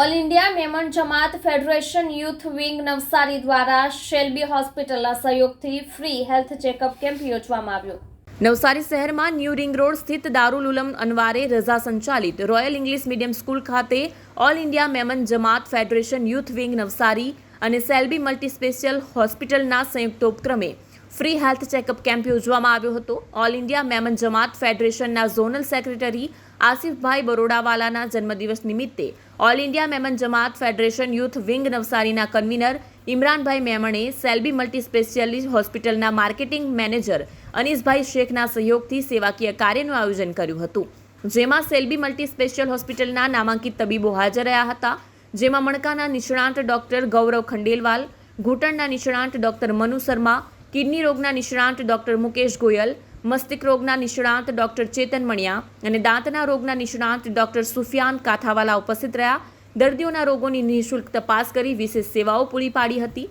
All India Memon Jamat federation youth wing Navsari દ્વારા શેલ્બી હોસ્પિટલના સહયોગથી ફ્રી હેલ્થ ચેકઅપ કેમ્પ યોજવામાં આવ્યો। નવસારી શહેરમાં ન્યૂ રિંગ રોડ સ્થિત દારુલ ઉલમ અનવારે રઝા સંચાલિત રોયલ ઇંગ્લિશ મીડિયમ સ્કૂલ ખાતે all India Memon Jamat federation youth wing Navsari અને શેલ્બી મલ્ટી સ્પેશિયલ હોસ્પિટલના સંયુક્ત ઉપક્રમે ફ્રી હેલ્થ ચેકઅપ કેમ્પ યોજવામાં આવ્યો હતો। ઓલ ઇન્ડિયા મેમન જમાત ફેડરેશનના ઝોનલ સેક્રેટરી આસિફભાઈ બરોડાવાલાના જન્મદિવસ નિમિત્તે all India Memon Jamat federation youth wing નવસારીના કન્વીનર ઇમરાનભાઈ મેમણે શેલ્બી મલ્ટી સ્પેશિયાલિટી હોસ્પિટલના માર્કેટિંગ મેનેજર અનીસભાઈ શેખના સહયોગથી સેવાકીય કાર્યનું આયોજન કર્યું હતું, જેમાં શેલ્બી મલ્ટી સ્પેશિયલ હોસ્પિટલના નામાંકિત તબીબો હાજર રહ્યા હતા, જેમાં મણકાના નિષ્ણાંત ડોક્ટર ગૌરવ ખંડેલવાલ, ઘૂંટણના નિષ્ણાંત ડોક્ટર મનુ શર્મા, કિડની રોગના નિષ્ણાંત ડોક્ટર મુકેશ ગોયલ, મસ્તિષ્ક રોગના નિષ્ણાંત ડોક્ટર ચેતન મણિયા અને દાંતના રોગના નિષ્ણાંત ડોક્ટર સુફિયાન કાથાવાલા ઉપસ્થિત રહ્યા। દર્દીઓના રોગોની નિઃશુલ્ક તપાસ કરી વિશેષ સેવાઓ પૂરી પાડી હતી।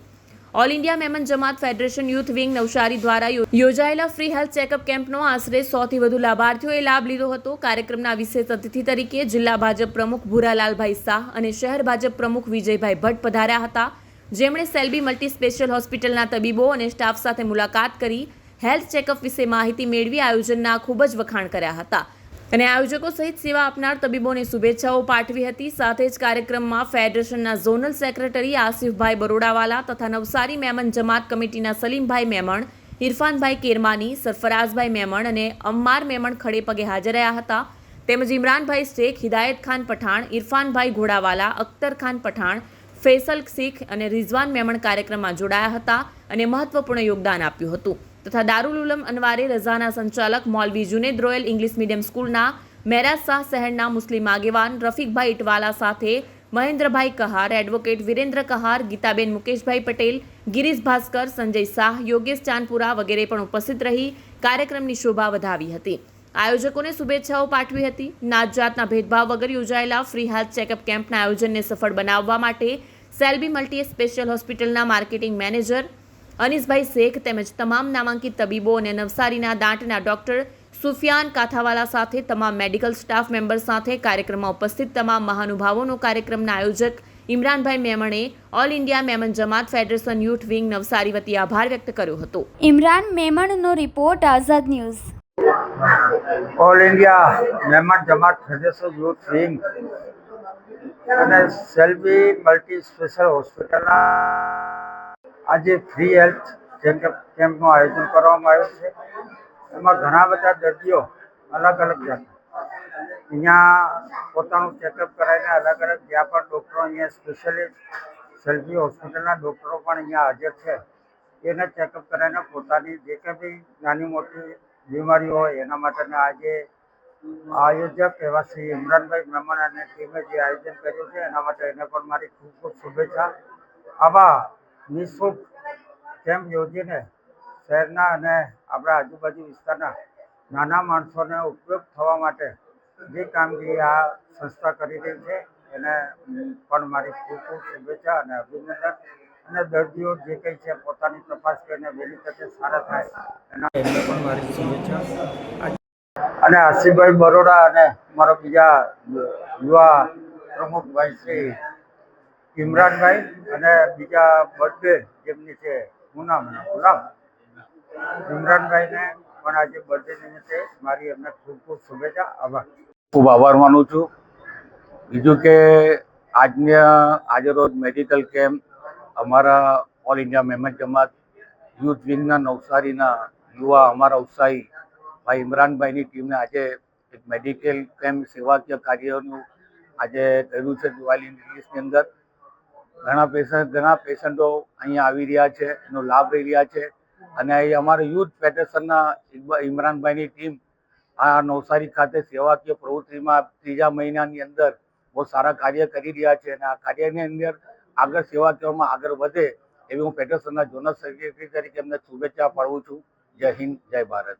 All India Memon Jamat federation youth wing Navsari દ્વારા યોજાયેલા ફ્રી હેલ્થ ચેકઅપ કેમ્પનો આશરે 100થી વધુ લાભાર્થીઓએ લાભ લીધો હતો। કાર્યક્રમના વિશેષ અતિથિ તરીકે જિલ્લા ભાજપ પ્રમુખ ભૂરાલાલભાઈ શાહ અને શહેર ભાજપ પ્રમુખ વિજયભાઈ ભટ્ટ પધાર્યા હતા, જેમણે શેલ્બી મલ્ટી સ્પેશિયલ હોસ્પિટલના તબીબો અને સ્ટાફ સાથે મુલાકાત કરી હેલ્થ ચેકઅપ વિશે માહિતી મેળવી આયોજનના ખૂબ જ વખાણ કર્યા હતા અને આયોજકો સહિત સેવા આપનાર તબીબોને શુભેચ્છાઓ પાઠવી હતી। સાથે જ કાર્યક્રમમાં ફેડરેશનના ઝોનલ સેક્રેટરી આસિફભાઈ બરોડાવાલા તથા નવસારી મેમન જમાત કમિટીના સલીમભાઈ મેમણ, ઇરફાનભાઈ કેરમાની, સરફરાઝભાઈ મેમણ અને અમ્માર મેમણ ખડે પગે હાજર રહ્યા હતા, તેમજ ઇમરાનભાઈ શેખ, હિદાયત ખાન પઠાણ, ઇરફાનભાઈ ઘોડાવાલા, અખ્તર ખાન પઠાણ, ફૈસલ શીખ અને રિઝવાન મેમણ કાર્યક્રમમાં જોડાયા હતા અને મહત્વપૂર્ણ યોગદાન આપ્યું હતું તથા દારુલ ઉલમ અનવારે રઝાના સંચાલક મૌલવી જુનેદ રોયલ ઇંગ્લિશ મીડિયમ સ્કૂલના મેરાજ શાહ, શહેરના મુસ્લિમ આગેવાન રફીકભાઈ ઇટવાલા સાથે મહેન્દ્રભાઈ કહાર, એડવોકેટ વિરેન્દ્ર કહાર, ગીતાબેન મુકેશભાઈ પટેલ, ગિરીશ ભાસ્કર, સંજય શાહ, યોગેશ ચાંદપુરા વગેરે પણ ઉપસ્થિત રહી કાર્યક્રમની શોભા વધાવી હતી। આયોજકોને શુભેચ્છાઓ પાઠવી હતી। નાત જાતના ભેદભાવ વગર યોજાયેલા ફ્રી હેલ્થ ચેકઅપ કેમ્પના આયોજનને સફળ બનાવવા માટે શેલ્બી મલ્ટી સ્પેશિયલ હોસ્પિટલના માર્કેટિંગ મેનેજર અનીસભાઈ શેખ તેમજ તમામ નામાંકિત તબીબો અને નવસારીના દાંતના ડોક્ટર સુફિયાન કાથાવાલા સાથે તમામ મેડિકલ સ્ટાફ મેમ્બર સાથે કાર્યક્રમમાં ઉપસ્થિત તમામ મહાનુભાવોનો કાર્યક્રમના આયોજક Imranbhai મેમણે all India Memon Jamat federation youth wing Navsari વતી આભાર વ્યક્ત કર્યો હતો। ઇમરાન મેમણનો રિપોર્ટ, આઝાદ news. All India Memon Jamat federation youth wing અને શેલ્બી મલ્ટી સ્પેશિયલ હોસ્પિટલના આજે ફ્રી હેલ્થ ચેકઅપ કેમ્પનું આયોજન કરવામાં આવ્યું છે। એમાં ઘણા બધા દર્દીઓ અલગ અલગ જાતના અહીંયા પોતાનું ચેકઅપ કરાવીને અલગ અલગ જ્યાં પણ ડૉક્ટરો અહીંયા સ્પેશિયલિસ્ટ શેલ્બી હોસ્પિટલના ડૉક્ટરો પણ અહીંયા હાજર છે, એને ચેકઅપ કરાવીને પોતાની જે કંઈ બી નાની મોટી બીમારી હોય એના માટેના આજે આયોજક એવા શ્રી ઇમરાનભાઈ મેમણ અને ટીમે જે આયોજન કર્યું છે એના માટે એને પણ મારી ખૂબ ખૂબ શુભેચ્છા। આવા નિઃશુલ્ક કેમ્પ યોજીને શહેરના અને આપણા આજુબાજુ વિસ્તારના નાના માણસોને ઉપયોગ થવા માટે જે કામગીરી આ સંસ્થા કરી રહી છે એને પણ મારી ખૂબ ખૂબ શુભેચ્છા અને અભિનંદન। અને દર્દીઓ જે કંઈ છે પોતાની તપાસ કરીને વહેલી તકે સારા થાય એના એમને પણ મારી શુભેચ્છા। અને આસિફભાઈ બરોડા અને મારો બીજા યુવા પ્રમુખભાઈ શ્રી ઇમરાનભાઈ અને બીજા બર્થડે જેમની છે ગુલામ ઇમરાનભાઈને પણ આજે બર્થડે નિમિત્તે મારી એમને ખૂબ ખૂબ શુભેચ્છા। આભાર, ખૂબ આભાર માનું છું। બીજું કે આજે રોજ મેડિકલ કેમ્પ અમારા ઓલ ઇન્ડિયા મેમન જમાત યુથ વિંગના નવસારીના યુવા અમારા ઉત્સાહી ભાઈ ઇમરાનભાઈની ટીમને આજે એક મેડિકલ કેમ્પ સેવાકીય કાર્યનું આજે કર્યું છે રોયલ ઇંગ્લિશની અંદર। ઘણા પેશન્ટો અહીંયા આવી રહ્યા છે, એનો લાભ લઈ રહ્યા છે અને અહીં અમારા યુથ ફેડરેશનના ઇમરાનભાઈની ટીમ આ નવસારી ખાતે સેવાકીય પ્રવૃત્તિમાં ત્રીજા મહિનાની અંદર બહુ સારા કાર્ય કરી રહ્યા છે અને આ કાર્યની અંદર આગળ સેવાકીયમાં આગળ વધે એવી હું ફેડરેશનના ઝોનલ સેક્રેટરી તરીકે એમને શુભેચ્છા પાઠવું છું। જય હિન્દ, જય ભારત।